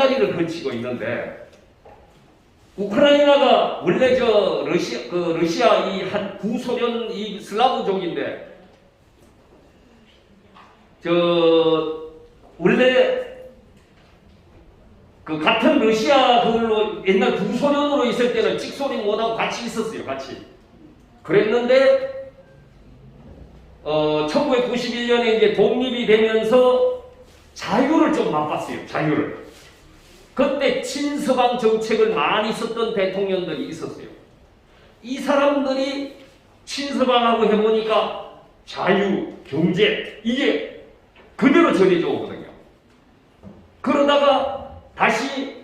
다리를 걸치고 있는데 우크라이나가 원래 러시아 이 한 구소련 이 슬라브족인데 원래 그 같은 러시아 그걸로 옛날 구소련으로 있을 때는 찍소리 못하고 같이 있었어요. 같이. 그랬는데 1991년에 이제 독립이 되면서 자유를 좀 맛봤어요. 자유를. 그때 친서방 정책을 많이 썼던 대통령들이 있었어요. 이 사람들이 친서방하고 해보니까 자유, 경제 이게 그대로 전해져 오거든요. 그러다가 다시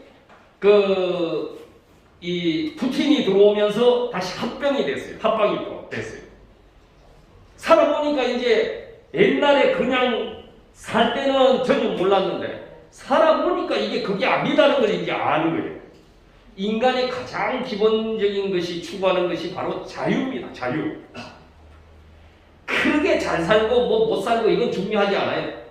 이 푸틴이 들어오면서 다시 합병이 됐어요. 합방이 또 됐어요. 살아보니까 이제 옛날에 그냥 살 때는 전혀 몰랐는데 살아보니까 이게 그게 아니다는 걸 이제 아는 거예요. 인간의 가장 기본적인 것이 추구하는 것이 바로 자유입니다. 자유. 크게 잘 살고 뭐 못 살고 이건 중요하지 않아요.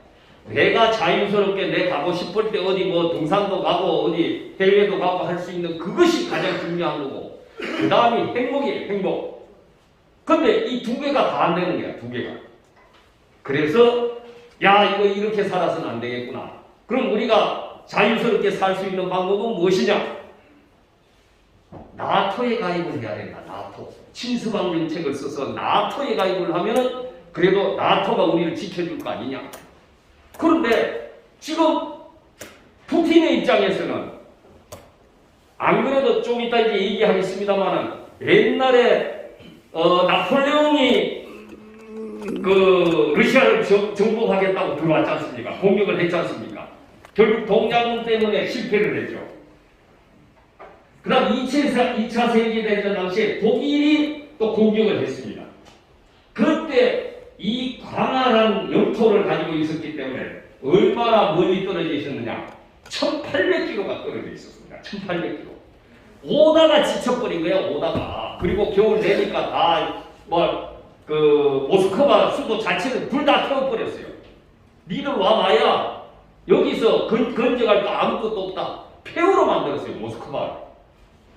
내가 자유스럽게 내 가고 싶을 때 어디 뭐 등산도 가고 어디 해외도 가고 할 수 있는 그것이 가장 중요한 거고 그 다음이 행복이에요. 행복. 근데 이 두 개가 다 안 되는 거야. 두 개가. 그래서 야 이거 이렇게 살아서는 안 되겠구나. 그럼 우리가 자유스럽게 살 수 있는 방법은 무엇이냐? 나토에 가입을 해야 된다. 나토. 친서방 정책을 써서 나토에 가입을 하면은 그래도 나토가 우리를 지켜줄 거 아니냐? 그런데 지금 푸틴의 입장에서는 안 그래도 좀 이따 이제 얘기하겠습니다만은 옛날에 나폴레옹이 그 러시아를 정복하겠다고 들어왔지 않습니까? 공격을 했지 않습니까? 결국 동장군 때문에 실패를 했죠. 그 다음 2차 세계대전 당시에 독일이 또 공격을 했습니다. 그때 이 광활한 영토를 가지고 있었기 때문에 얼마나 멀리 떨어져 있었느냐? 1800km가 떨어져 있었습니다. 1800km. 오다가 지쳐버린 거야, 오다가. 그리고 겨울 되니까 다, 모스크바 수도 자체를 불 다 태워버렸어요. 니들 와봐야 여기서 건져갈 거 아무것도 없다. 폐허로 만들었어요, 모스크바를.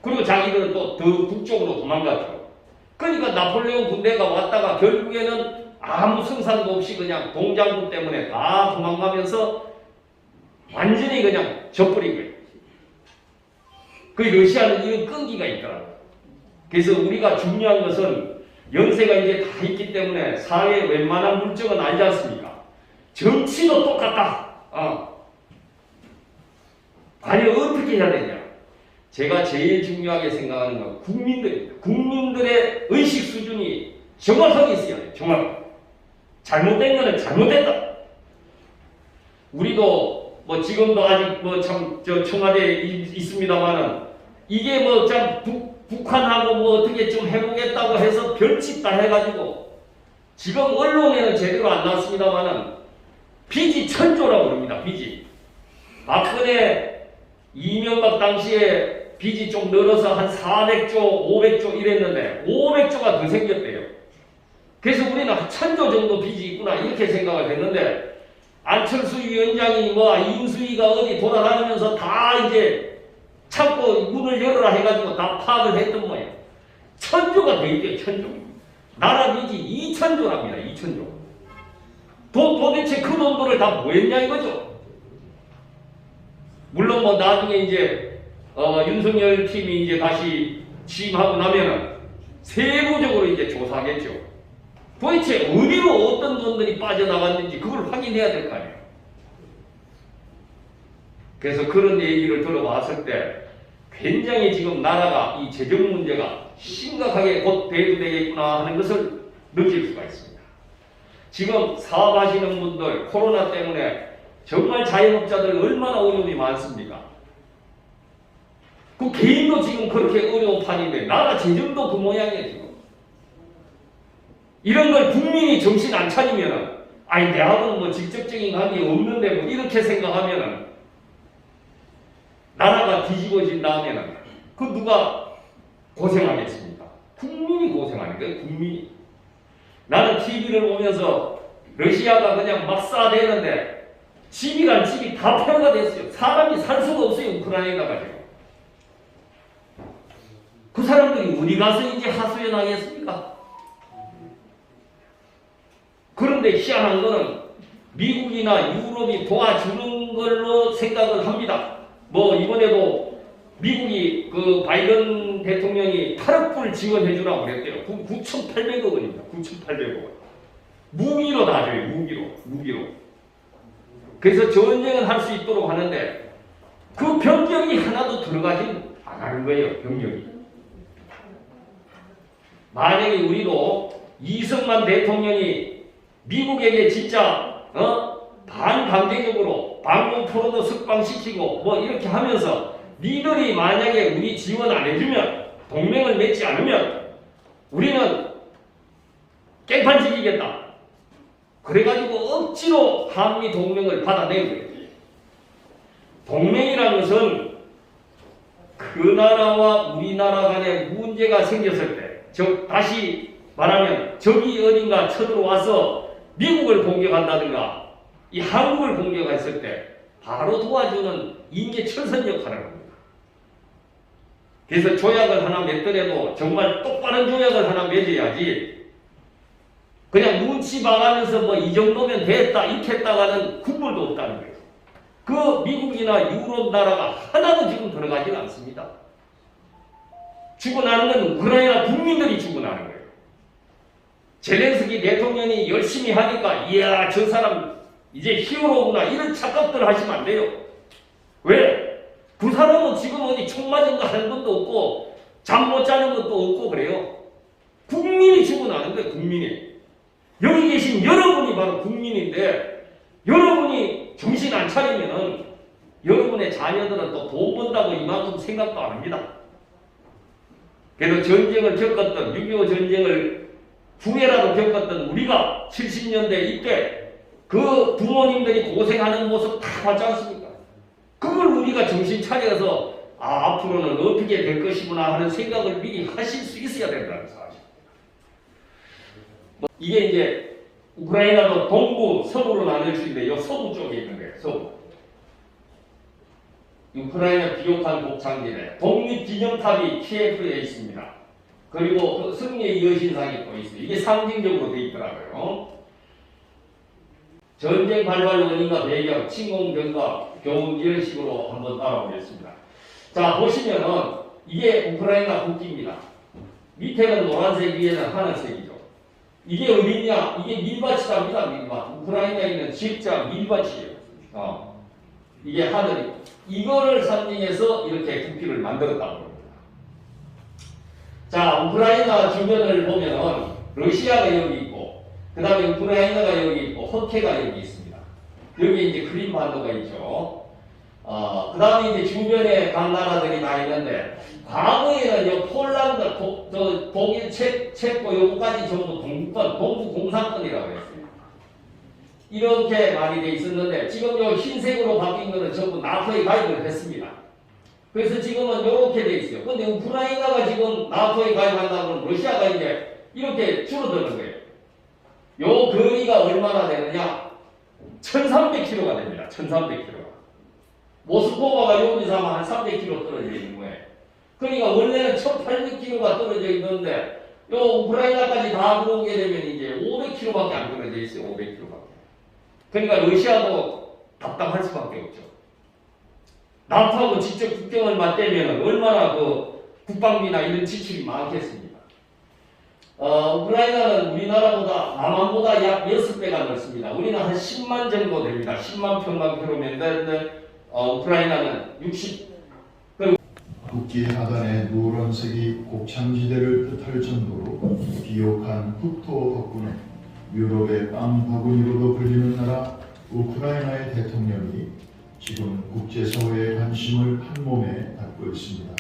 그리고 자기들은 또 더 북쪽으로 도망갔죠. 그러니까 나폴레옹 군대가 왔다가 결국에는 아무 승산도 없이 그냥 동장군 때문에 다 도망가면서 완전히 그냥 져버린 거예요. 그 러시아는 이런 끈기가 있더라고요. 그래서 우리가 중요한 것은 연세가 이제 다 있기 때문에 사회의 웬만한 물정은 알지 않습니까? 정치도 똑같다. 과연 어떻게 해야 되냐? 제가 제일 중요하게 생각하는 건 국민들입니다. 국민들의 의식 수준이 정확하게 있어야 돼요. 정확하게. 잘못된 거는 잘못됐다. 우리도 뭐 지금도 아직 뭐 참 청와대에 있습니다만은 이게 뭐 참 북한하고 뭐 어떻게 좀 해보겠다고 해서 별짓 다 해가지고 지금 언론에는 제대로 안 나왔습니다만은 빚이 천조라고 그럽니다. 빚이. 박근혜 이명박 당시에 빚이 좀 늘어서 한 400조, 500조 이랬는데 500조가 더 생겼대요. 그래서 우리는 한 1000조 정도 빚이 있구나 이렇게 생각을 했는데 안철수 위원장이 뭐 인수위가 어디 돌아다니면서 다 이제 참고 문을 열어라 해가지고 다 파악을 했던 거예요. 1000조가 더 있대요. 1000조. 나라 빚이 2000조랍니다. 2000조. 도대체 그 돈들을 다 뭐 했냐 이거죠. 물론 뭐 나중에 이제 윤석열 팀이 이제 다시 취임하고 나면은 세부적으로 이제 조사하겠죠. 도대체 어디로 어떤 돈들이 빠져나갔는지 그걸 확인해야 될 거 아니에요. 그래서 그런 얘기를 들어봤을 때 굉장히 지금 나라가 이 재정 문제가 심각하게 곧 대두되겠구나 하는 것을 느낄 수가 있습니다. 지금 사업하시는 분들 코로나 때문에 정말 자영업자들 얼마나 어려움이 많습니까? 그 개인도 지금 그렇게 어려운 판인데 나라 재정도 그 모양이에요 지금. 이런 걸 국민이 정신 안 차리면은 아니 내하고는 뭐 직접적인 관계 없는데 뭐 이렇게 생각하면은 나라가 뒤집어진 다음에는 그 누가 고생하겠습니까? 국민이 고생하는 거예요. 국민이. 나는 TV를 보면서 러시아가 그냥 막 쏴대는데 집이란 집이 다 폐허가 됐어요. 사람이 살 수가 없어요. 우크라이나 가지고. 그 사람들이 어디 가서 이제 하소연 하겠습니까? 그런데 희한한 거는 미국이나 유럽이 도와주는 걸로 생각을 합니다. 뭐 이번에도 미국이 그 바이든 대통령이 8억 불 지원해 주라고 그랬대요. 9,800억 원입니다. 9,800억 원. 무기로 다 줘요. 무기로. 그래서 전쟁을 할 수 있도록 하는데 그 병력이 하나도 들어가진 않는 거예요. 병력이. 만약에 우리도 이승만 대통령이 미국에게 진짜 반강제적으로 방공 포로도 석방시키고 뭐 이렇게 하면서 니들이 만약에 우리 지원 안 해주면 동맹을 맺지 않으면 우리는 깽판지기겠다. 그래가지고 억지로 한미 동맹을 받아낸 거예요. 동맹이라는 것은 그 나라와 우리나라 간에 문제가 생겼을 때, 즉 다시 말하면 적이 어딘가 쳐들어와서 미국을 공격한다든가 이 한국을 공격했을 때 바로 도와주는 인계철선 역할을 합니다. 그래서 조약을 하나 맺더라도 정말 똑바른 조약을 하나 맺어야지 그냥 눈치 봐가면서 뭐 이 정도면 됐다 이렇게 했다가는 국물도 없다는 거예요. 그 미국이나 유럽 나라가 하나도 지금 들어가지는 않습니다. 죽어나는 건 우크라이나 국민들이 죽어나는 거예요. 젤렌스키 대통령이 열심히 하니까 이야 저 사람 이제 히어로구나 이런 착각들 하시면 안 돼요. 왜? 그 사람은 지금 어디 총 맞은 거 한 번도 없고 잠 못 자는 것도 없고 그래요. 국민이 죽어나는 거예요. 국민이. 여기 계신 여러분이 바로 국민인데 여러분이 정신 안 차리면은 여러분의 자녀들은 또 돈 번다고 이만큼 생각도 안 합니다. 그래도 전쟁을 겪었던 6.25 전쟁을 후회라도 겪었던 우리가 70년대 이때 그 부모님들이 고생하는 모습 다 봤지 않습니까? 그걸 우리가 정신 차려서 앞으로는 어떻게 될 것이구나 하는 생각을 미리 하실 수 있어야 된다는 사실. 이게 이제 우크라이나도 동부, 서부로 나눌 수 있는데 이 서부 쪽에 있는 거예요. 서부. 우크라이나 비옥한 곡창지대 독립기념탑이 키예프에 있습니다. 그리고 그 승리의 여신상이 또 있어요. 이게 상징적으로 되어 있더라고요. 전쟁 발발 원인과 배경, 침공 경과, 교훈 이런 식으로 한번 따라보겠습니다. 자 보시면은 이게 우크라이나 국기입니다. 밑에는 노란색, 위에는 하늘색이죠. 이게 어디냐? 이게 밀밭이랍니다. 밀밭. 우크라이나에 있는 진짜 밀밭이에요. 이게 하늘이고 이거를 상징해서 이렇게 국기를 만들었다고 합니다. 자 우크라이나 주변을 보면은 러시아가 여기 있고 그 다음에 우크라이나가 여기 있고 흑해가 여기 있습니다. 여기 이제 크림 반도가 있죠. 그 다음에 이제 주변에 각 나라들이 다 있는데 과거에는 요 폴란드, 독일, 체코 요거까지 전부 동부권, 동부 공산권이라고 했어요. 이렇게 많이 돼 있었는데 지금 요 흰색으로 바뀐 거는 전부 나토에 가입을 했습니다. 그래서 지금은 이렇게 돼 있어요. 근데 우크라이나가 지금 나토에 가입한다 그러면 러시아가 이제 이렇게 줄어드는 거예요. 요 거리가 얼마나 되느냐? 1300km가 됩니다. 1300km. 모스크바가 여기서 하면 한 300km 떨어져 있는 거예요. 그러니까 원래는 1800km가 떨어져 있는데 요 우크라이나까지 다 들어오게 되면 이제 500km밖에 안 떨어져 있어요. 500km밖에. 그러니까 러시아도 답답할 수밖에 없죠. 나토하고 직접 국경을 맞대면 얼마나 그 국방비나 이런 지출이 많겠습니다. 우크라이나는 우리나라보다 남한보다 약 6배가 넓습니다. 우리는 한 10만 정도 됩니다. 10만 평방킬로미터인데 우크라이나는 60. 국기 하단의 노란색이 곡창지대를 뜻할 정도로 비옥한 국토 덕분에 유럽의 빵 바구니로도 불리는 나라 우크라이나의 대통령이 지금 국제사회의 관심을 한몸에 받고 있습니다.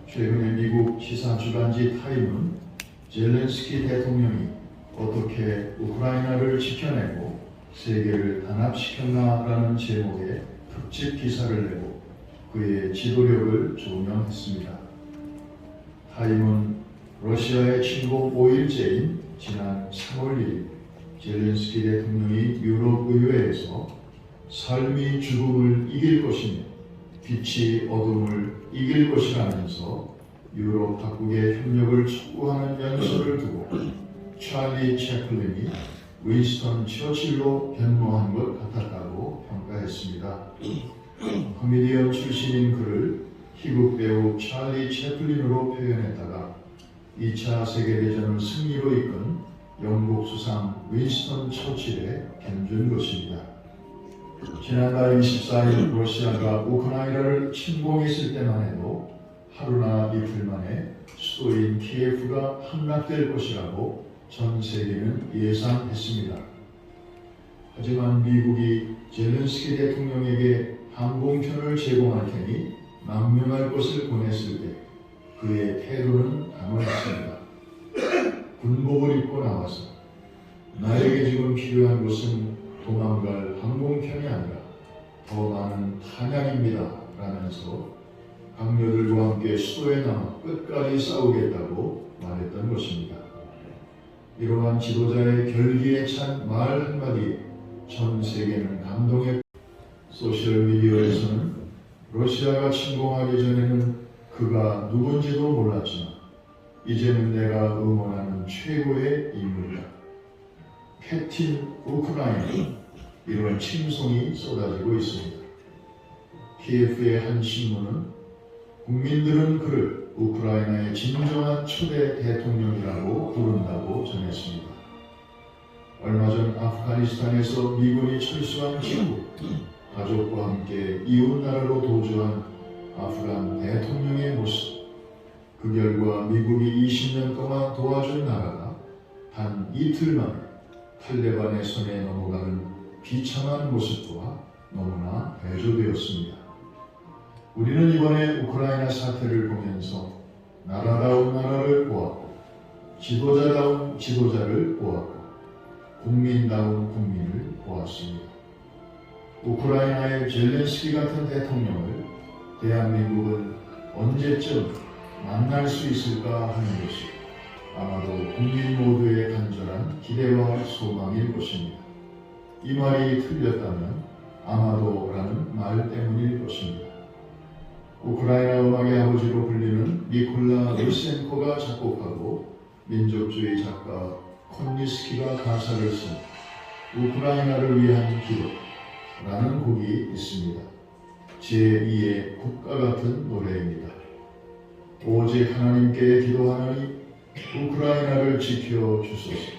최근에 미국 시사주간지 타임은 젤렌스키 대통령이 어떻게 우크라이나를 지켜내고 세계를 단합시켰나라는 제목의 특집 기사를 내고 그의 지도력을 조명했습니다. 타임은 러시아의 침공 5일째인 지난 3월 1일 젤렌스키 대통령이 유럽 의회에서 삶이 죽음을 이길 것이며 빛이 어둠을 이길 것이라면서 유럽 각국의 협력을 촉구하는 연설을 두고 찰리 채플린이 윈스턴 처칠로 변모한 것 같았다고 평가했습니다. 코미디언 출신인 그를 희극 배우 찰리 채플린으로 표현했다가 2차 세계대전을 승리로 이끈 영국 수상 윈스턴 처칠에 견준 것입니다. 지난달 24일 러시아가 우크라이나를 침공했을 때만 해도 하루나 이틀 만에 수도인 키예프가 함락될 것이라고 전 세계는 예상했습니다. 하지만 미국이 젤렌스키 대통령에게 항공편을 제공할 테니 망명할 것을 보냈을 때 그의 태도는 단호했습니다. 군복을 입고 나와서 나에게 지금 필요한 것은 도망갈 항공편이 아니라 더 많은 탄약입니다 라면서 강요들과 함께 수도에 남아 끝까지 싸우겠다고 말했던 것입니다. 이러한 지도자의 결기에 찬 말 한마디에 전 세계는 감동했고 소셜미디어에서는 러시아가 침공하기 전에는 그가 누군지도 몰랐지만 이제는 내가 응원하는 최고의 인물이다. 캡틴 우크라이나 이런 칭송이 쏟아지고 있습니다. 키예프의 한 신문은 국민들은 그를 우크라이나의 진정한 초대 대통령이라고 부른다고 전했습니다. 얼마 전 아프가니스탄에서 미군이 철수한 직후 가족과 함께 이웃나라로 도주한 아프간 대통령의 모습, 그 결과 미국이 20년 동안 도와준 나라가 단 이틀 만에 탈레반의 손에 넘어가는 비참한 모습과 너무나 대조되었습니다. 우리는 이번에 우크라이나 사태를 보면서 나라다운 나라를 보았고 지도자다운 지도자를 보았고 국민다운 국민을 보았습니다. 우크라이나의 젤렌스키 같은 대통령을 대한민국은 언제쯤 만날 수 있을까 하는 것이 아마도 국민 모두의 간절한 기대와 소망일 것입니다. 이 말이 틀렸다면 아마도라는 말 때문일 것입니다. 우크라이나 음악의 아버지로 불리는 니콜라 루센코가 작곡하고 민족주의 작가 콘니스키가 가사를 쓴 우크라이나를 위한 기도라는 곡이 있습니다. 제2의 국가 같은 노래입니다. 오직 하나님께 기도하노니 우크라이나를 지켜주소서.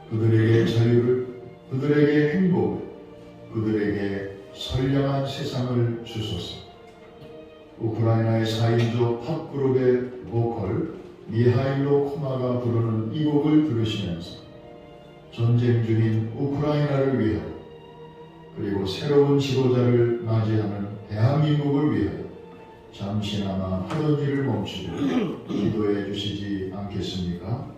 그들에게 자유를, 그들에게 행복을, 그들에게 선량한 세상을 주소서. 우크라이나의 4인조 팝그룹의 보컬 미하일로 코마가 부르는 이 곡을 들으시면서 전쟁 중인 우크라이나를 위하여 그리고 새로운 지도자를 맞이하는 대한민국을 위하여 잠시나마 하던 일을 멈추고 기도해 주시지 않겠습니까?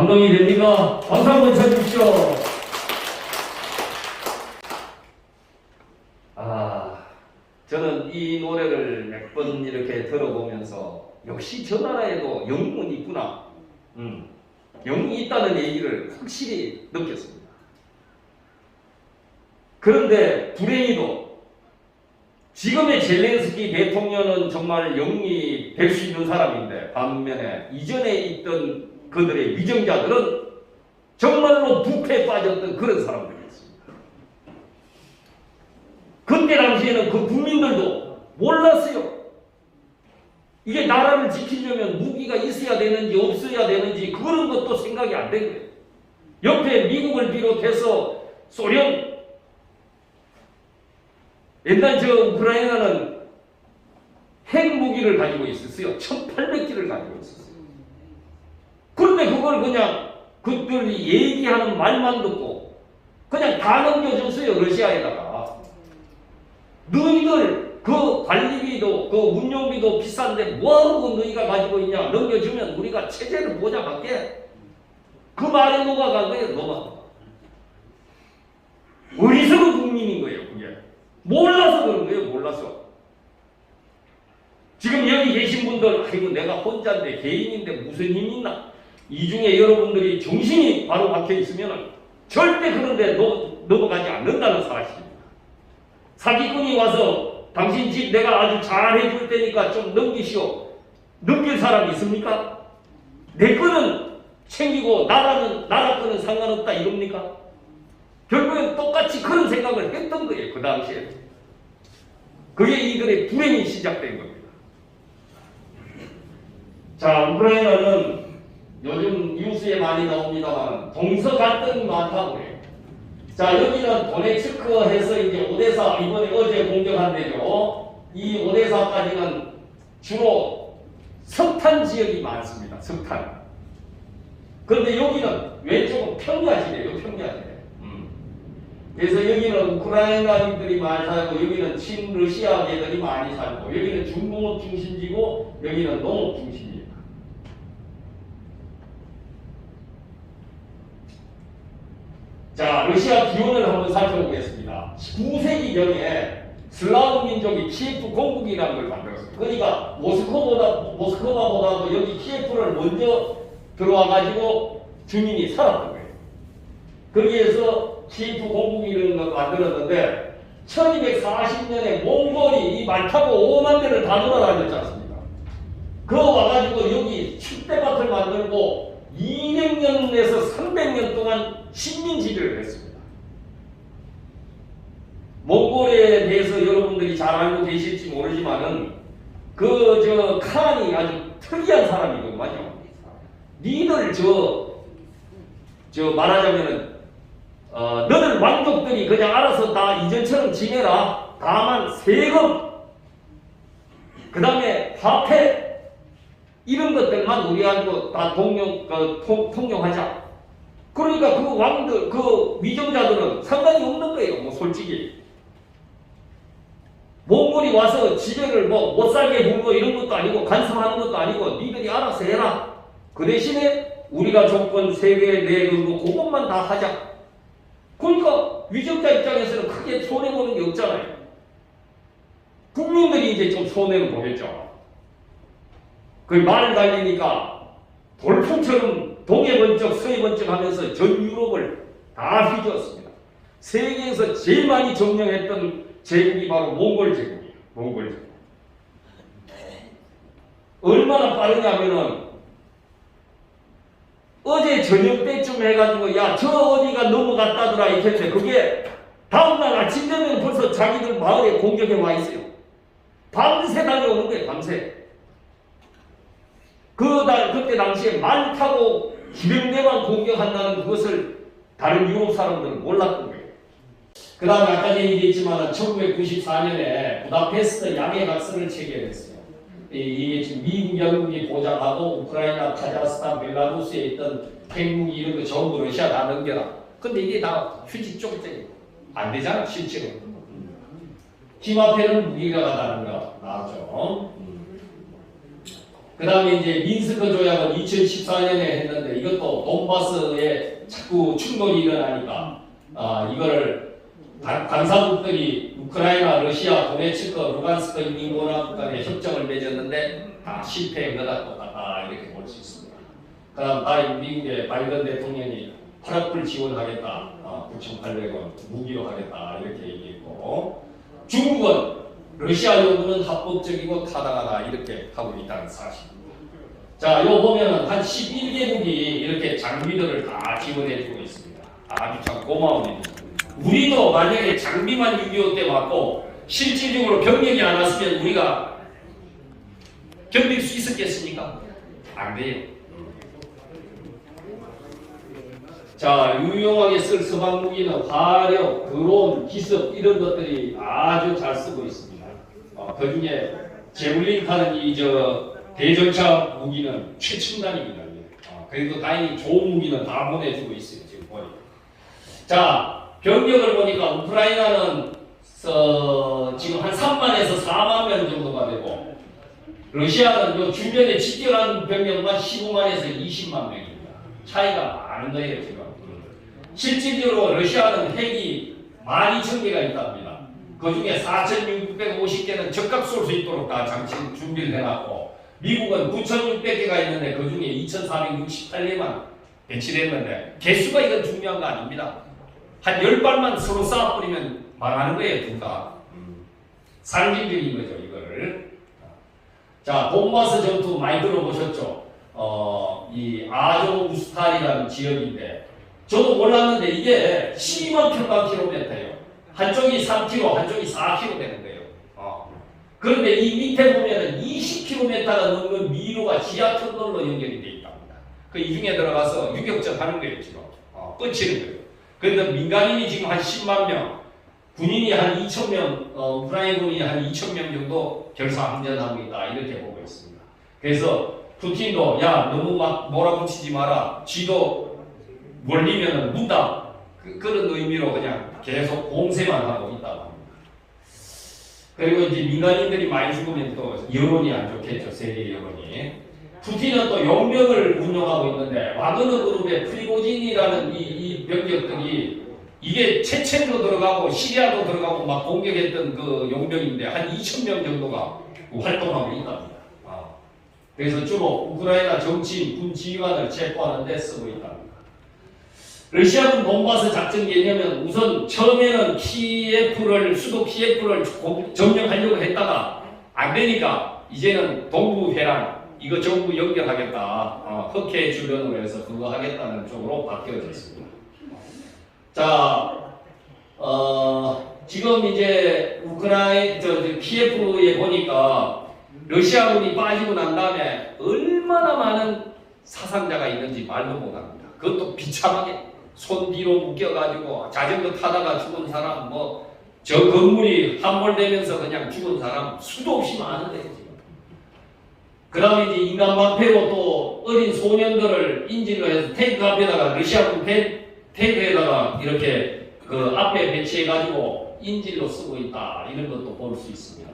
감동이 됩니다. 박수 한번 쳐주십시오. 저는 이 노래를 몇 번 이렇게 들어보면서 역시 저 나라에도 영웅은 있구나. 영웅이 있다는 얘기를 확실히 느꼈습니다. 그런데 불행히도 지금의 젤렌스키 대통령은 정말 영웅이 될 수 있는 사람인데 반면에 이전에 있던 그들의 위정자들은 정말로 부패에 빠졌던 그런 사람들이었습니다. 그때 당시에는 그 국민들도 몰랐어요. 이게 나라를 지키려면 무기가 있어야 되는지 없어야 되는지 그런 것도 생각이 안 된 거예요. 옆에 미국을 비롯해서 소련, 옛날 저 우크라이나는 핵무기를 가지고 있었어요. 1800기를 가지고 있었어요. 그런데 그걸 그냥 그들이 얘기하는 말만 듣고 그냥 다 넘겨줬어요. 러시아에다가. 너희들 그 관리비도 그 운용비도 비싼데 뭐하고 너희가 가지고 있냐. 넘겨주면 우리가 체제를 보장할게. 그 말에 녹아간 거예요. 녹아. 어리석은 국민인 거예요. 그게. 몰라서 그런 거예요. 몰라서. 지금 여기 계신 분들 아이고 내가 혼자인데 개인인데 무슨 힘이 있나. 이 중에 여러분들이 정신이 바로 박혀 있으면 절대 그런데 넘어가지 않는다는 사실입니다. 사기꾼이 와서 당신 집 내가 아주 잘 해줄 테니까 좀 넘기시오. 넘길 사람 있습니까? 내 거는 챙기고 나라 거는 상관없다 이겁니까? 결국엔 똑같이 그런 생각을 했던 거예요. 그 당시에. 그게 이들의 불행이 시작된 겁니다. 자, 우크라이나는 요즘 뉴스에 많이 나옵니다만 동서 갈등이 많다고 해요. 자, 여기는 도네츠크해서 이제 오데사 이번에 어제 공격한 데죠. 이 오데사까지는 주로 석탄 지역이 많습니다. 석탄. 그런데 여기는 왼쪽은 평야지대요. 평야지대. 그래서 여기는 우크라이나인들이 많이 살고 여기는 친러시아계들이 많이 살고 여기는 중공업 중심지고 여기는 농업 중심입니다. 자, 러시아 기원을 한번 살펴보겠습니다. 9세기경에 슬라브 민족이 키예프 공국이라는 걸 만들었습니다. 그러니까 모스크바보다도 여기 키예프를 먼저 들어와가지고 주민이 살았던 거예요. 거기에서 키예프 공국이라는 걸 만들었는데 1240년에 몽골이 이 말 타고 5만 대를 다 돌아다녔지 않습니까? 그거 와가지고 여기 축대밭을 만들고 200년에서 300년 동안 식민지배를 했습니다. 몽골에 대해서 여러분들이 잘 알고 계실지 모르지만은 그 칸이 아주 특이한 사람이거든요. 니들 말하자면은 너들 왕족들이 그냥 알아서 다 이전처럼 지내라. 다만 세금, 그 다음에 화폐 이런 것들만 우리 가지고 다 통용하자. 그러니까 그 왕들, 그 위정자들은 상관이 없는 거예요. 뭐 솔직히. 몽골이 와서 지배를 못 살게 굴고 이런 것도 아니고 간섭하는 것도 아니고 니들이 알아서 해라. 그 대신에 우리가 조건 3개 내걸고 그것만 다 하자. 그러니까 위정자 입장에서는 크게 손해보는 게 없잖아요. 국민들이 이제 좀 손해를 보겠죠. 그 말을 달리니까 돌풍처럼 동해 번쩍 서해 번쩍 하면서 전 유럽을 다 휘저었습니다. 세계에서 제일 많이 점령했던 제국이 바로 몽골 제국이에요. 몽골 제국. 얼마나 빠르냐면은 어제 저녁 때쯤 해가지고 야 저 어디가 넘어갔다더라 이렇게 했는데 그게 다음날 아침 되면 벌써 자기들 마을에 공격해 와 있어요. 밤새 달려오는 거예요. 밤새. 그때 당시에 말 타고 기병대만 공격한다는 그것을 다른 유럽 사람들은 몰랐던 거예요. 그 다음에 아까 얘기했지만 1994년에 부다페스트 양해각서를 체결했어요. 이게 지금 미국, 영국이 보장하고 우크라이나, 카자흐스탄, 벨라루스에 있던 핵무기 이런 거 전부 러시아 다 넘겨라. 근데 이게 다 휴지 쪽쪽이 안 되잖아, 실제로. 힘 앞에는 무기가 가다는 거 나왔죠. 그 다음에 이제 민스크 조약은 2014년에 했는데 이것도 돈바스에 자꾸 충돌이 일어나니까 이거를 간사국들이 우크라이나, 러시아, 도네츠크, 루간스크 인민공화국 간에 협정을 맺었는데 다 실패한 거다 똑같다 이렇게 볼 수 있습니다. 그 다음 미국의 바이든 대통령이 8억불 지원하겠다, 9,800원 무기로 하겠다 이렇게 얘기했고, 중국은 러시아 요구는 합법적이고 타당하다 이렇게 하고 있다는 사실입니다. 자, 요 보면은 한 11개국이 이렇게 장비들을 다 지원해주고 있습니다. 아주 참 고마운 일입니다. 우리도 만약에 장비만 6.25 때 맞고 실질적으로 병력이 안 왔으면 우리가 견딜 수 있었겠습니까? 안 돼요. 자, 유용하게 쓸 서방 무기는 화력, 드론, 기습 이런 것들이 아주 잘 쓰고 있습니다. 그 중에 제블린카는 대전차 무기는 최첨단입니다. 그래도 다행히 좋은 무기는 다 보내주고 있어요. 지금 보니까. 자, 병력을 보니까 우크라이나는 지금 한 3만에서 4만 명 정도가 되고, 러시아는 요 주변에 집결한 병력만 15만에서 20만 명입니다. 차이가 많은 거예요, 지금. 실질적으로 러시아는 핵이 12,000개가 있답니다. 그 중에 4,650개는 적각 쏠 수 있도록 다 준비를 해놨고, 미국은 9,600개가 있는데 그 중에 2,468개만 배치됐는데, 개수가 이건 중요한 거 아닙니다. 한 10발만 서로 쏴버리면 망하는 거예요, 둘다. 상징적인 거죠, 이거를. 자, 돈바스 전투 많이 들어보셨죠? 이 아조우스탈이라는 지역인데, 저도 몰랐는데 이게 12만 평방킬로미터예요. 한쪽이 3km, 한쪽이 4km 되는 거예요. 그런데 이 밑에 보면은 20km가 넘는 미로가 지하 터널로 연결이 되어 있답니다. 그 이 중에 들어가서 유격전 하는 거예요, 지금. 뻗치는 거예요. 그런데 민간인이 지금 한 10만 명, 군인이 한 2,000명, 우크라이나 군인이 한 2,000명 정도 결사항전하고 있다, 이렇게 보고 있습니다. 그래서 푸틴도 야, 너무 막 몰아붙이지 마라. 쥐도 몰리면은 문다. 그런 의미로 그냥 계속 공세만 하고 있다고 합니다. 그리고 이제 민간인들이 많이 죽으면 또 여론이 안 좋겠죠. 세계 여론이. 푸틴은 또 용병을 운영하고 있는데, 와그너 그룹의 프리고진이라는 이 병력들이 이게 체첸도 들어가고 시리아도 들어가고 막 공격했던 그 용병인데 한 2,000명 정도가 활동하고 있답니다. 그래서 주로 우크라이나 정치인, 군 지휘관을 체포하는 데 쓰고 있답니다. 러시아군 돈바스 작전 개념은 우선 처음에는 수도 키예프를 점령하려고 했다가 안 되니까 이제는 동부 해랑 이거 전부 연결하겠다, 흑해 주변으로 해서 그거 하겠다는 쪽으로 바뀌어졌습니다. 자, 지금 이제 키예프에 보니까 러시아군이 빠지고 난 다음에 얼마나 많은 사상자가 있는지 말도 못합니다. 그것도 비참하게 손 뒤로 묶여가지고 자전거 타다가 죽은 사람, 저 건물이 함몰되면서 그냥 죽은 사람 수도 없이 많은데 지금. 그 다음에 이제 인간 방패로 또 어린 소년들을 인질로 해서 탱크 앞에다가 러시아군 탱크에다가 이렇게 그 앞에 배치해가지고 인질로 쓰고 있다, 이런 것도 볼 수 있습니다.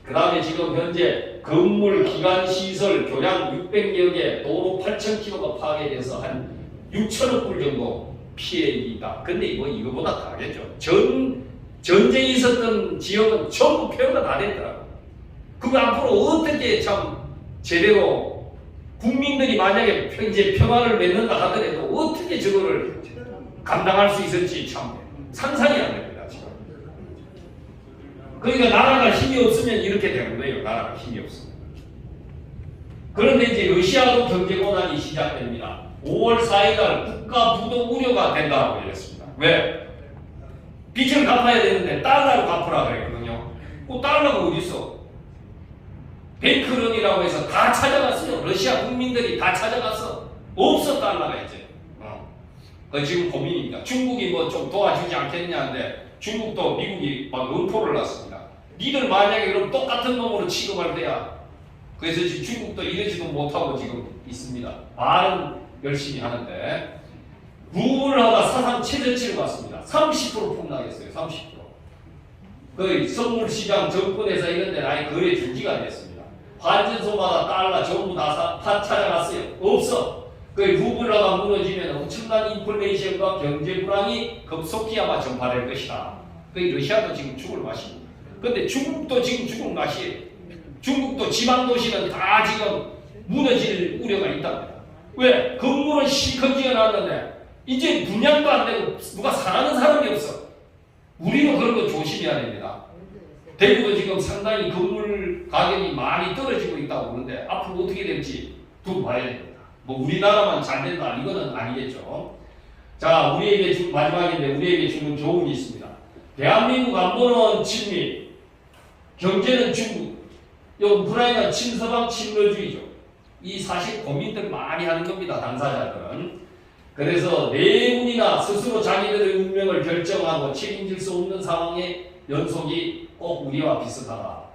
그 다음에 지금 현재 건물, 기관, 시설, 교량 600여 개, 도로 8,000km가 파괴돼서 한 6천억 불 정도 피해가 있다. 근데 이거보다 다르겠죠. 전쟁이 있었던 지역은 전부 폐허가 다 됐더라고요. 그거 앞으로 어떻게 참 제대로 국민들이 만약에 이제 평화를 맺는다 하더라도 어떻게 저거를 감당할 수 있을지 참 상상이 안 됩니다, 지금. 그러니까 나라가 힘이 없으면 이렇게 되는 거예요. 나라가 힘이 없으면. 그런데 이제 러시아도 경제고난이 시작됩니다. 5월 4일날 국가 부도 우려가 된다고 얘기했습니다. 왜? 빚을 갚아야 되는데 달러로 갚으라 그랬거든요. 그 달러가 어디 있어? 뱅크런이라고 해서 다 찾아갔어요. 러시아 국민들이 다 찾아갔어. 없어, 달러가 이제. 그 지금 고민입니다. 중국이 좀 도와주지 않겠냐는데 중국도 미국이 막 음포를 놨습니다. 니들 만약에 그럼 똑같은 놈으로 취급할 때야. 그래서 지금 중국도 이러지도 못하고 지금 있습니다. 말은 열심히 하는데 루블화가 사상 최저치를 갔습니다. 30% 폭락했어요. 30%. 그 선물시장 정권에서 이런 데는 아예 거래 중지가 됐습니다. 환전소마다 달러 전부 다 찾아갔어요. 없어. 그 루블화가 무너지면 엄청난 인플레이션과 경제 불황이 급속히 아마 전파될 것이다. 그 러시아도 지금 죽을 맛입니다. 근데 중국도 지금 죽을 맛이에요. 중국도 지방 도시는 다 지금 무너질 우려가 있답니다. 왜? 건물은 실컷 지어놨는데 이제 분양도 안 되고 누가 사는 사람이 없어. 우리도 그런 거 조심해야 됩니다. 대구도 지금 상당히 건물 가격이 많이 떨어지고 있다고 그러는데 앞으로 어떻게 될지 두고 봐야 됩니다. 뭐 우리나라만 잘 된다 이거는 아니겠죠. 자, 우리에게 마지막인데 우리에게 주는 조언이 있습니다. 대한민국 안보는 친미, 경제는 중국, 우크라이나 친서방 친러주의죠. 이 사실 고민들 많이 하는 겁니다. 당사자들은. 그래서 내군이나 스스로 자기들의 운명을 결정하고 책임질 수 없는 상황의 연속이 꼭 우리와 비슷하다.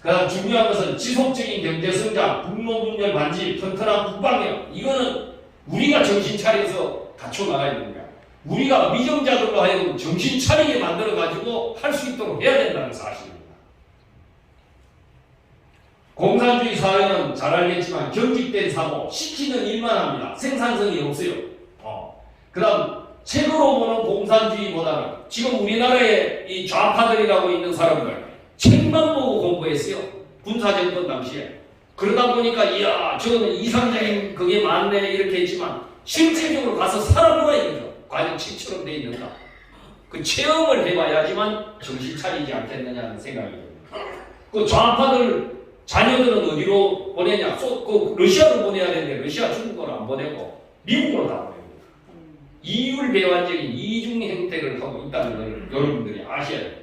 그다음 중요한 것은 지속적인 경제성장, 분노분열 반지, 튼튼한 국방력. 이거는 우리가 정신 차려서 갖춰나가야 되는 거야. 우리가 미정자들로 하여금 정신 차리게 만들어가지고 할 수 있도록 해야 된다는 사실입니다. 공산주의 사회는 잘 알겠지만 경직된 사고, 시키는 일만 합니다. 생산성이 없어요. 그 다음 책으로 보는 공산주의보다는 지금 우리나라에 이 좌파들이라고 있는 사람들 책만 보고 공부했어요. 군사정권 당시에. 그러다 보니까 이야 저거는 이상적인 그게 많네 이렇게 했지만 실질적으로 가서 살아보라 이거죠. 과연 책처럼 돼 있는가. 그 체험을 해봐야지만 정신 차리지 않겠느냐는 생각이 듭니다. 그 좌파들 자녀들은 어디로 보내냐? 그 러시아로 보내야 되는데 러시아 중국으로 안 보내고 미국으로 다 보냅니다. 이율배반적인 이중 행태를 하고 있다는 걸 여러분들이 아셔야 됩니다.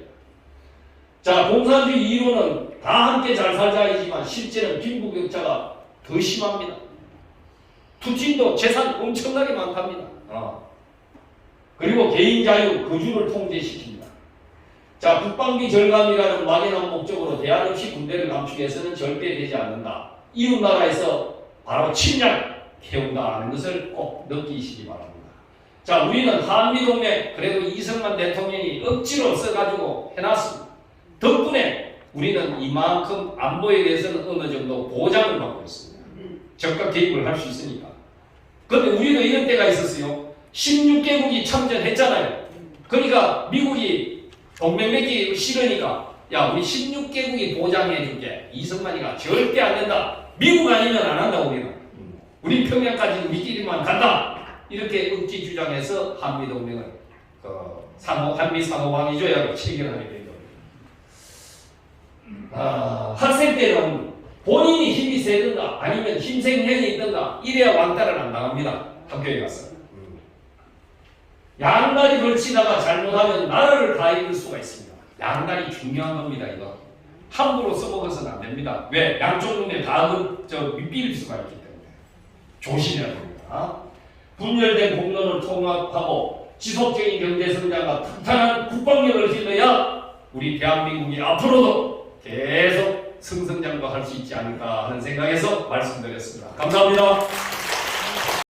자, 공산주의 이론은 다 함께 잘 살자이지만 실제는 빈부격차가 더 심합니다. 푸틴도 재산 엄청나게 많답니다. 그리고 개인 자유, 거주를 통제시킵니다. 자, 국방비 절감이라는 막연한 목적으로 대안 없이 군대를 감추게해서는 절대 되지 않는다. 이웃 나라에서 바로 침략해온다는 것을 꼭 느끼시기 바랍니다. 자, 우리는 한미동맹 그래도 이승만 대통령이 억지로 써가지고 해놨습니다. 덕분에 우리는 이만큼 안보에 대해서는 어느 정도 보장을 받고 있습니다. 적극 개입을 할 수 있으니까. 그런데 우리도 이런 때가 있었어요. 16개국이 참전했잖아요. 그러니까 미국이 동맹 맺기 싫으니까 야 우리 16개국이 보장해줄게. 이승만이가 절대 안 된다. 미국 아니면 안 한다 우리는. 우리 평양까지 우리끼리만 간다. 이렇게 억지 주장해서 한미동맹을 한미 상호방위조약을 체결하게 된 겁니다. 학생 때는 본인이 힘이 세든가 아니면 힘생행이 있든가 이래야 왕따를 안 나갑니다. 학교에 가서. 양다리 걸치다가 잘못하면 나라를 다 잃을 수가 있습니다. 양다리 중요한 겁니다. 이거 함부로 써먹어서는 안 됩니다. 왜? 양쪽 눈에 다 밑비릴 수가 있기 때문에 조심해야 됩니다. 분열된 공론을 통합하고 지속적인 경제성장과 탄탄한 국방력을 길러야 우리 대한민국이 앞으로도 계속 승승장구할 수 있지 않을까 하는 생각에서 말씀드렸습니다. 감사합니다.